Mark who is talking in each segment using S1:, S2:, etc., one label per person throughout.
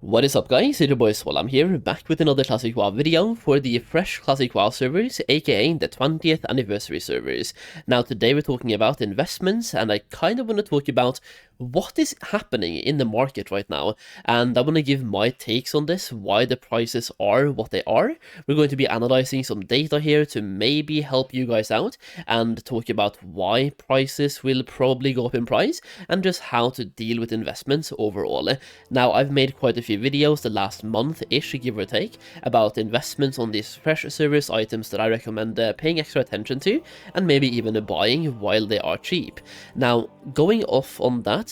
S1: What is up guys, it's your boy Swell. I'm here back with another Classic WoW video for the fresh Classic WoW servers, aka the 20th anniversary servers. Now today we're talking about investments, and I kind of want to talk about what is happening in the market right now, and I want to give my takes on this, why the prices are what they are. We're going to be analyzing some data here to maybe help you guys out and talk about why prices will probably go up in price and just how to deal with investments overall. Now I've made quite a few videos the last month-ish, give or take, about investments on these fresh service items that I recommend paying extra attention to and maybe even buying while they are cheap. Now going off on that,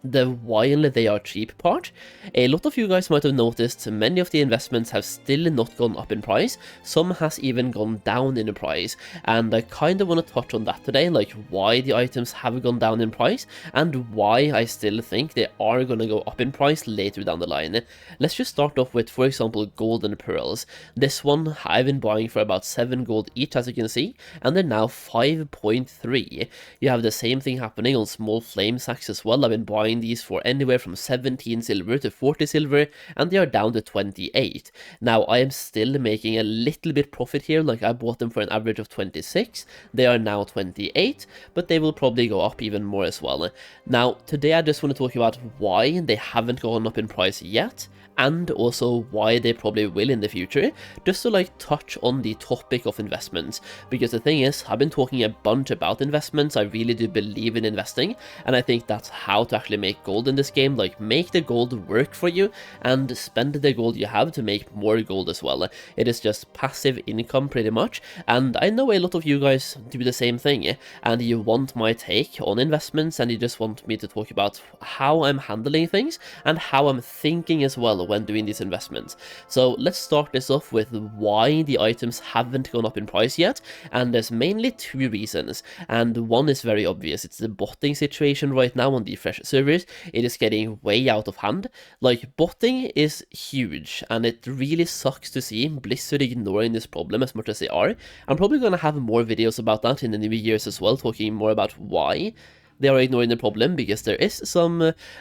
S1: the while they are cheap part, a lot of you guys might have noticed many of the investments have still not gone up in price. Some has even gone down in price, and I kind of want to touch on that today, like why the items have gone down in price and why I still think they are going to go up in price later down the line. Let's just start off with, for example, golden pearls. This one I've been buying for about 7 gold each, as you can see, and they're now 5.3. You have the same thing happening on small flame sacks as well. I've been buying these for anywhere from 17 silver to 40 silver, and they are down to 28. Now I am still making a little bit profit here, like I bought them for an average of 26, they are now 28, but they will probably go up even more as well. Now today I just want to talk about why they haven't gone up in price yet, and also why they probably will in the future, just to like touch on the topic of investments. Because the thing is, I've been talking a bunch about investments. I really do believe in investing, and I think that's how to actually make gold in this game. Like, make the gold work for you and spend the gold you have to make more gold as well. It is just passive income pretty much, and I know a lot of you guys do the same thing, and you want my take on investments, and you just want me to talk about how I'm handling things and how I'm thinking as well when doing these investments. So let's start this off with why the items haven't gone up in price yet, and there's mainly two reasons, and one is very obvious. It's the botting situation right now on the fresh servers. It is getting way out of hand. Like, botting is huge, and it really sucks to see Blizzard ignoring this problem as much as they are. I'm probably gonna have more videos about that in the new years as well, talking more about why they are ignoring the problem, because there is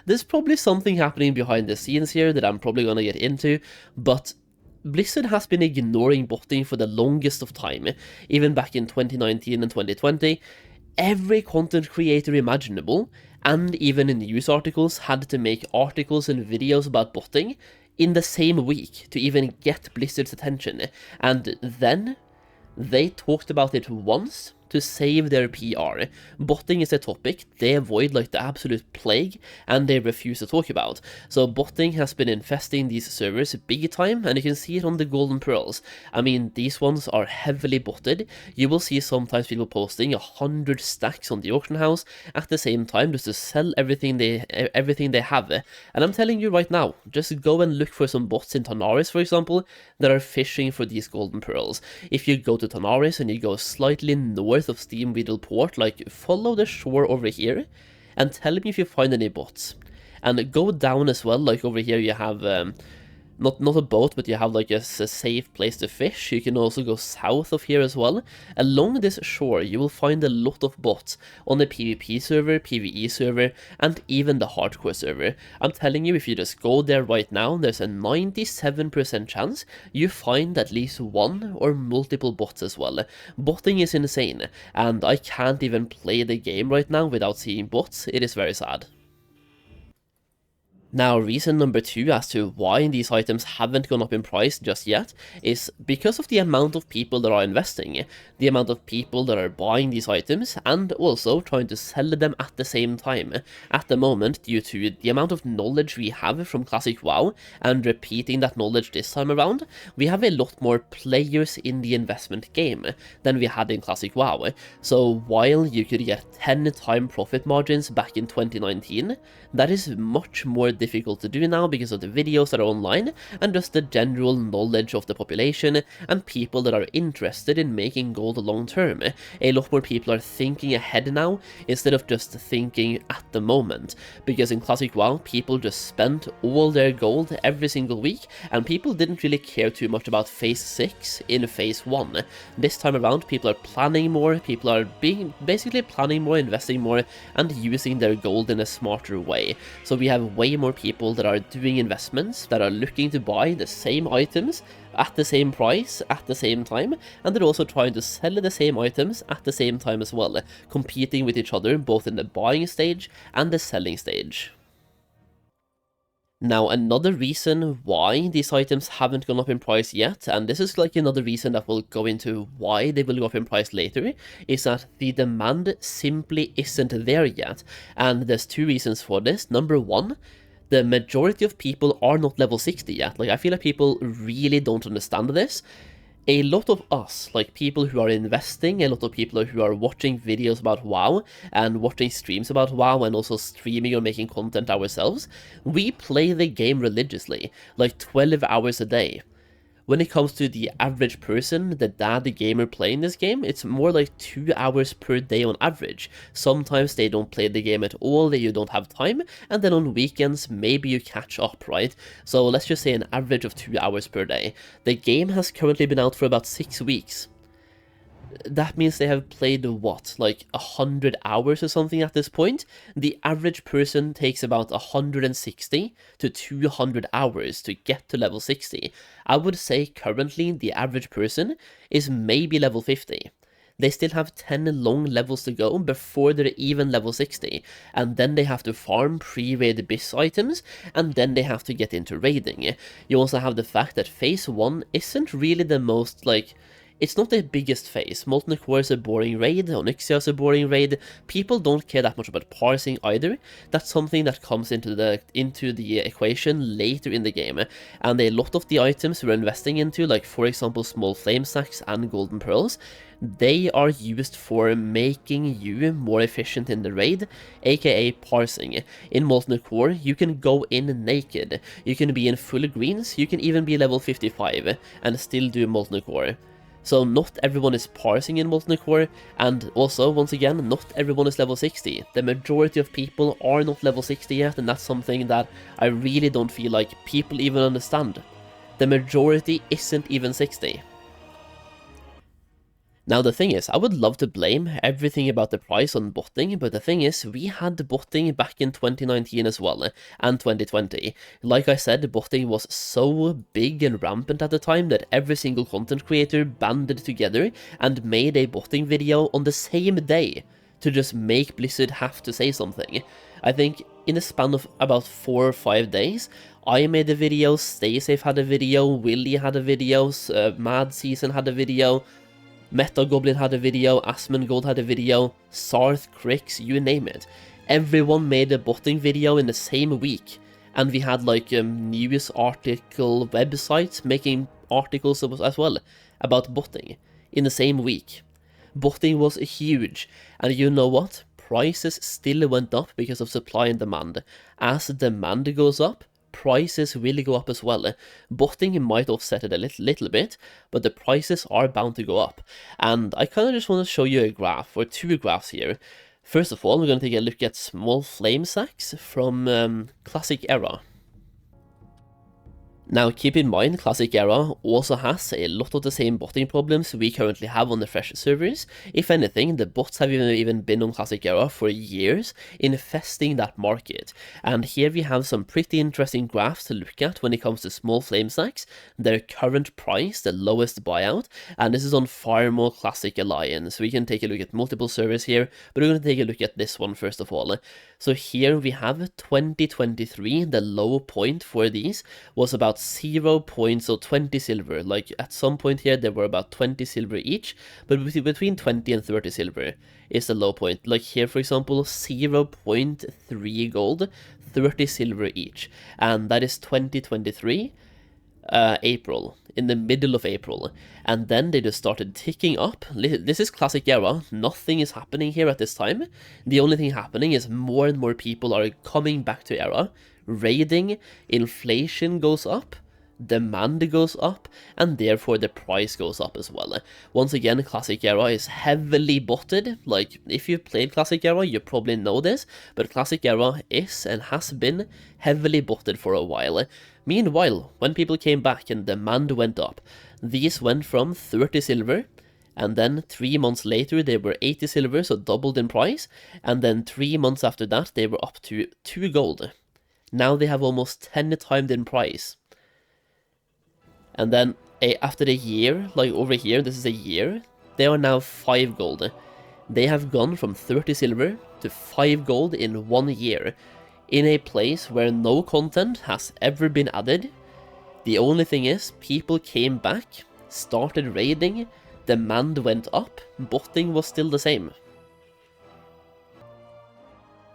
S1: there's probably something happening behind the scenes here that I'm probably gonna get into, but Blizzard has been ignoring botting for the longest of time. Even back in 2019 and 2020, every content creator imaginable, and even in news articles, had to make articles and videos about botting in the same week to even get Blizzard's attention, and then they talked about it once to save their PR. Botting is a topic they avoid like the absolute plague, and they refuse to talk about. So botting has been infesting these servers big time, and you can see it on the golden pearls. I mean, these ones are heavily botted. You will see sometimes people posting 100 stacks on the auction house at the same time just to sell everything they have. And I'm telling you right now, just go and look for some bots in Tanaris, for example, that are fishing for these golden pearls. If you go to Tanaris and you go slightly north of Steamweedle Port, like follow the shore over here and tell me if you find any bots, and go down as well. Like over here you have not a boat, but you have like a safe place to fish. You can also go south of here as well. Along this shore you will find a lot of bots on the PvP server, PvE server, and even the hardcore server. I'm telling you, if you just go there right now, there's a 97% chance you find at least one or multiple bots as well. Botting is insane, and I can't even play the game right now without seeing bots. It is very sad. Now, reason number two as to why these items haven't gone up in price just yet is because of the amount of people that are investing, the amount of people that are buying these items, and also trying to sell them at the same time. At the moment, due to the amount of knowledge we have from Classic WoW, and repeating that knowledge this time around, we have a lot more players in the investment game than we had in Classic WoW. So while you could get 10-time profit margins back in 2019, that is much more difficult to do now because of the videos that are online and just the general knowledge of the population and people that are interested in making gold long term. A lot more people are thinking ahead now instead of just thinking at the moment, because in Classic WoW people just spent all their gold every single week and people didn't really care too much about phase 6 in phase 1. This time around people are planning more, people are basically planning more, investing more, and using their gold in a smarter way. So we have way more people that are doing investments, that are looking to buy the same items at the same price at the same time, and they're also trying to sell the same items at the same time as well, competing with each other both in the buying stage and the selling stage. Now, another reason why these items haven't gone up in price yet, and this is like another reason that we'll go into why they will go up in price later, is that the demand simply isn't there yet. And there's two reasons for this. Number one, the majority of people are not level 60 yet. Like, I feel like people really don't understand this. A lot of us, like people who are investing, a lot of people who are watching videos about WoW and watching streams about WoW and also streaming or making content ourselves, we play the game religiously, like 12 hours a day. When it comes to the average person, the gamer playing this game, it's more like 2 hours per day on average. Sometimes they don't play the game at all, you don't have time, and then on weekends, maybe you catch up, right? So let's just say an average of 2 hours per day. The game has currently been out for about 6 weeks. That means they have played, what, like 100 hours or something at this point? The average person takes about 160 to 200 hours to get to level 60. I would say currently the average person is maybe level 50. They still have 10 long levels to go before they're even level 60, and then they have to farm pre-raid BIS items, and then they have to get into raiding. You also have the fact that phase 1 isn't really the most, like, it's not the biggest phase. Molten Core is a boring raid, Onyxia is a boring raid. People don't care that much about parsing either. That's something that comes into the equation later in the game. And a lot of the items we're investing into, like for example small flame sacks and golden pearls, they are used for making you more efficient in the raid, aka parsing. In Molten Core, you can go in naked. You can be in full greens, you can even be level 55 and still do Molten Core. So not everyone is parsing in Molten Core, and also, once again, not everyone is level 60. The majority of people are not level 60 yet, and that's something that I really don't feel like people even understand. The majority isn't even 60. Now the thing is, I would love to blame everything about the price on botting, but the thing is, we had botting back in 2019 as well, and 2020. Like I said, botting was so big and rampant at the time that every single content creator banded together and made a botting video on the same day to just make Blizzard have to say something. I think in a span of about 4 or 5 days, I made a video, Stay Safe had a video, Willy had a video, Mad Season had a video, Meta Goblin had a video, Asmongold had a video, Sarth, Crix, you name it. Everyone made a botting video in the same week, and we had like news article websites making articles as well about botting in the same week. Botting was huge, and you know what? Prices still went up because of supply and demand. As demand goes up, prices will go up as well. Botting might offset it a little bit, but the prices are bound to go up. And I kind of just want to show you a graph, or two graphs here. First of all, we're going to take a look at small flame sacks from Classic Era. Now keep in mind, Classic Era also has a lot of the same botting problems we currently have on the fresh servers. If anything, the bots have even been on Classic Era for years, infesting that market. And here we have some pretty interesting graphs to look at when it comes to small flame sacks, their current price, the lowest buyout, and this is on Farmo Classic Alliance. We can take a look at multiple servers here, but we're going to take a look at this one first of all. So here we have 2023, the low point for these was about 0 points, so 20 silver. Like at some point here there were about 20 silver each, but between 20 and 30 silver is the low point. Like here for example, 0.3 gold, 30 silver each, and that is 2023 April, in the middle of April, and then they just started ticking up. This is Classic Era, nothing is happening here at this time. The only thing happening is more and more people are coming back to Era, raiding, inflation goes up, demand goes up, and therefore the price goes up as well. Once again, Classic Era is heavily botted. Like, if you've played Classic Era, you probably know this, but Classic Era is and has been heavily botted for a while. Meanwhile, when people came back and demand went up, these went from 30 silver, and then 3 months later they were 80 silver, so doubled in price, and then 3 months after that they were up to 2 gold. Now they have almost 10 times in price. And then after a year, like over here, this is a year, they are now 5 gold. They have gone from 30 silver to 5 gold in 1 year, in a place where no content has ever been added. The only thing is, people came back, started raiding, demand went up, botting was still the same.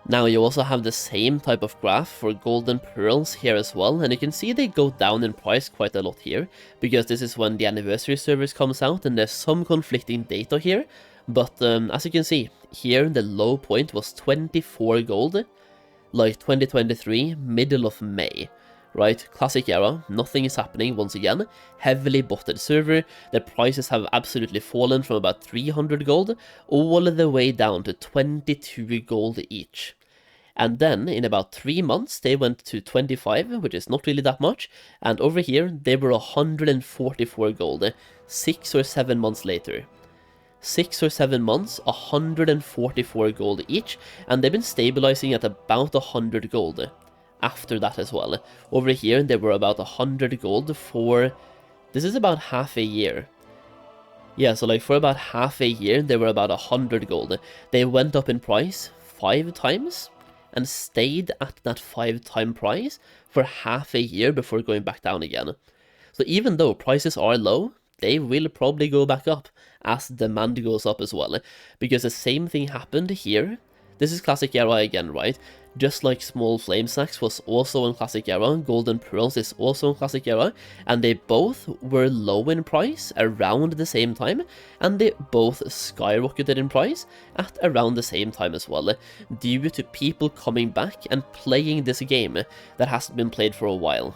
S1: Now you also have the same type of graph for golden pearls here as well, and you can see they go down in price quite a lot here, because this is when the anniversary service comes out and there's some conflicting data here, but as you can see, here the low point was 24 gold, like 2023, middle of May. Right, classic era, nothing is happening once again, heavily botted server, the prices have absolutely fallen from about 300 gold all the way down to 22 gold each. And then, in about 3 months, they went to 25, which is not really that much, and over here, they were 144 gold, 6 or 7 months later. 6 or 7 months, 144 gold each, and they've been stabilizing at about 100 gold. After that as well. Over here, they were about 100 gold for... This is about half a year. Yeah, so like for about half a year, they were about 100 gold. They went up in price 5 times and stayed at that 5-time price for half a year before going back down again. So even though prices are low, they will probably go back up as demand goes up as well. Because the same thing happened here. This is classic era again, right? Just like small flame sacks was also in classic era, golden pearls is also in classic era, and they both were low in price around the same time, and they both skyrocketed in price at around the same time as well, due to people coming back and playing this game that hasn't been played for a while.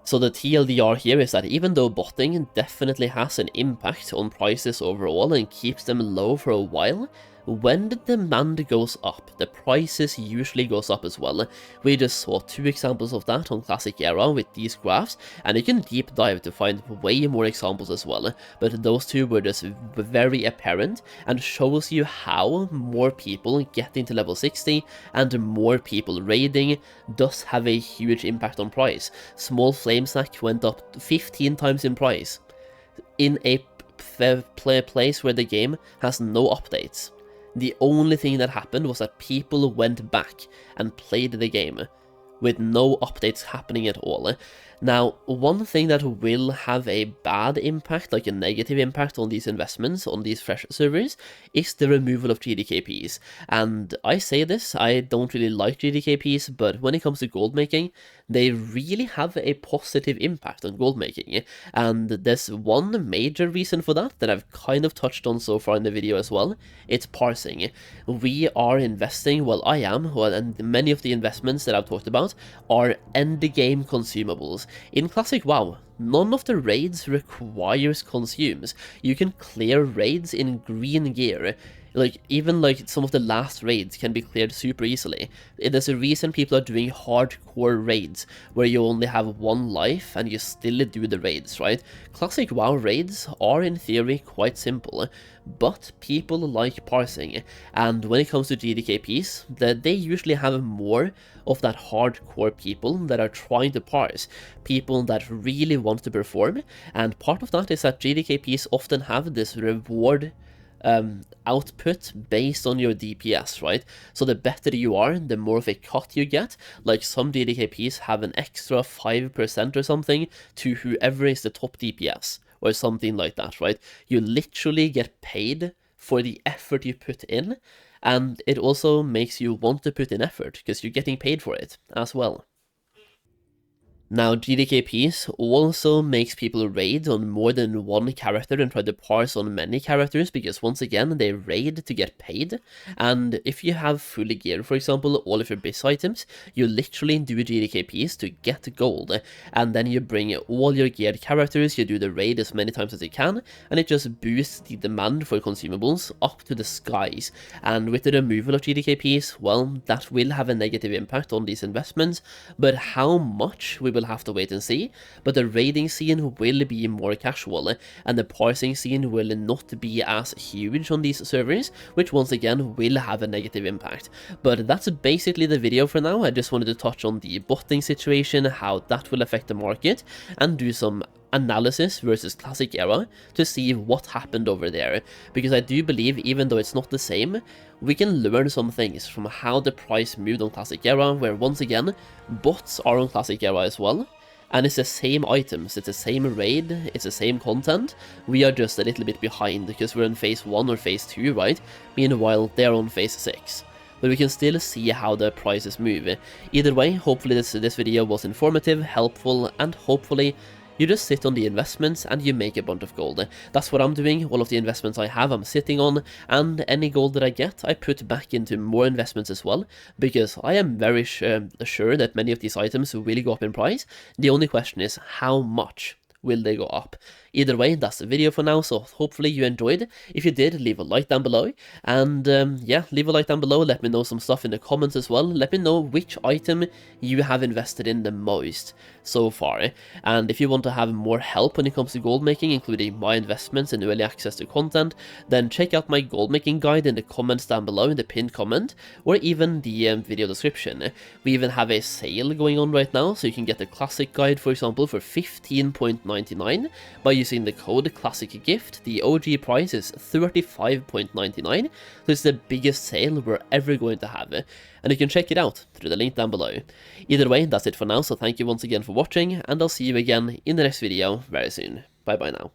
S1: So the TLDR here is that even though botting definitely has an impact on prices overall and keeps them low for a while, when the demand goes up, the prices usually goes up as well. We just saw 2 examples of that on Classic Era with these graphs, and you can deep dive to find way more examples as well, but those 2 were just very apparent and shows you how more people getting to level 60 and more people raiding does have a huge impact on price. Small Flame Sack went up 15 times in price in a place where the game has no updates. The only thing that happened was that people went back and played the game with no updates happening at all. Now, one thing that will have a bad impact, like a negative impact on these investments, on these fresh servers, is the removal of GDKPs. And I say this, I don't really like GDKPs, but when it comes to gold making, they really have a positive impact on gold making. And there's one major reason for that I've kind of touched on so far in the video as well. It's parsing. We are investing, well I am, and many of the investments that I've talked about are end game consumables. In Classic WoW, none of the raids requires consumes. You can clear raids in green gear. Like, even like some of the last raids can be cleared super easily. There's a reason people are doing hardcore raids, where you only have 1 life and you still do the raids, right? Classic WoW raids are in theory quite simple, but people like parsing, and when it comes to GDKPs, they usually have more of that hardcore people that are trying to parse, people that really want to perform, and part of that is that GDKPs often have this reward output based on your DPS, right? So the better you are, the more of a cut you get. Like some GDKPs have an extra 5% or something to whoever is the top DPS, or something like that, right? You literally get paid for the effort you put in, and it also makes you want to put in effort, because you're getting paid for it as well. Now, GDKPs also makes people raid on more than 1 character and try to parse on many characters, because once again, they raid to get paid, and if you have fully geared, for example, all of your base items, you literally do GDKPs to get gold, and then you bring all your geared characters, you do the raid as many times as you can, and it just boosts the demand for consumables up to the skies. And with the removal of GDKPs, well, that will have a negative impact on these investments, but how much we will we'll have to wait and see, but the raiding scene will be more casual, and the parsing scene will not be as huge on these servers, which once again will have a negative impact. But that's basically the video for now. I just wanted to touch on the botting situation, how that will affect the market, and do some analysis versus classic era to see what happened over there, because I do believe, even though it's not the same, we can learn some things from how the price moved on classic era, where once again bots are on classic era as well, and it's the same items, it's the same raid, it's the same content. We are just a little bit behind because we're in phase 1 or phase 2, right? Meanwhile they're on phase 6. But we can still see how the prices move. Either way, hopefully this video was informative, helpful, and hopefully you just sit on the investments and you make a bunch of gold. That's what I'm doing. All of the investments I have, I'm sitting on, and any gold that I get, I put back into more investments as well, because I am very sure that many of these items will go up in price. The only question is, how much will they go up? Either way, that's the video for now, so hopefully you enjoyed. If you did, leave a like down below, and yeah, leave a like down below, let me know some stuff in the comments as well. Let me know which item you have invested in the most so far, and if you want to have more help when it comes to gold making, including my investments and early access to content, then check out my gold making guide in the comments down below, in the pinned comment, or even the video description. We even have a sale going on right now, so you can get the classic guide, for example, for 15.99 by using the code Classic Gift. The OG price is 35.99, so it's the biggest sale we're ever going to have, and you can check it out through the link down below. Either way, that's it for now, so thank you once again for watching, and I'll see you again in the next video very soon. Bye bye now.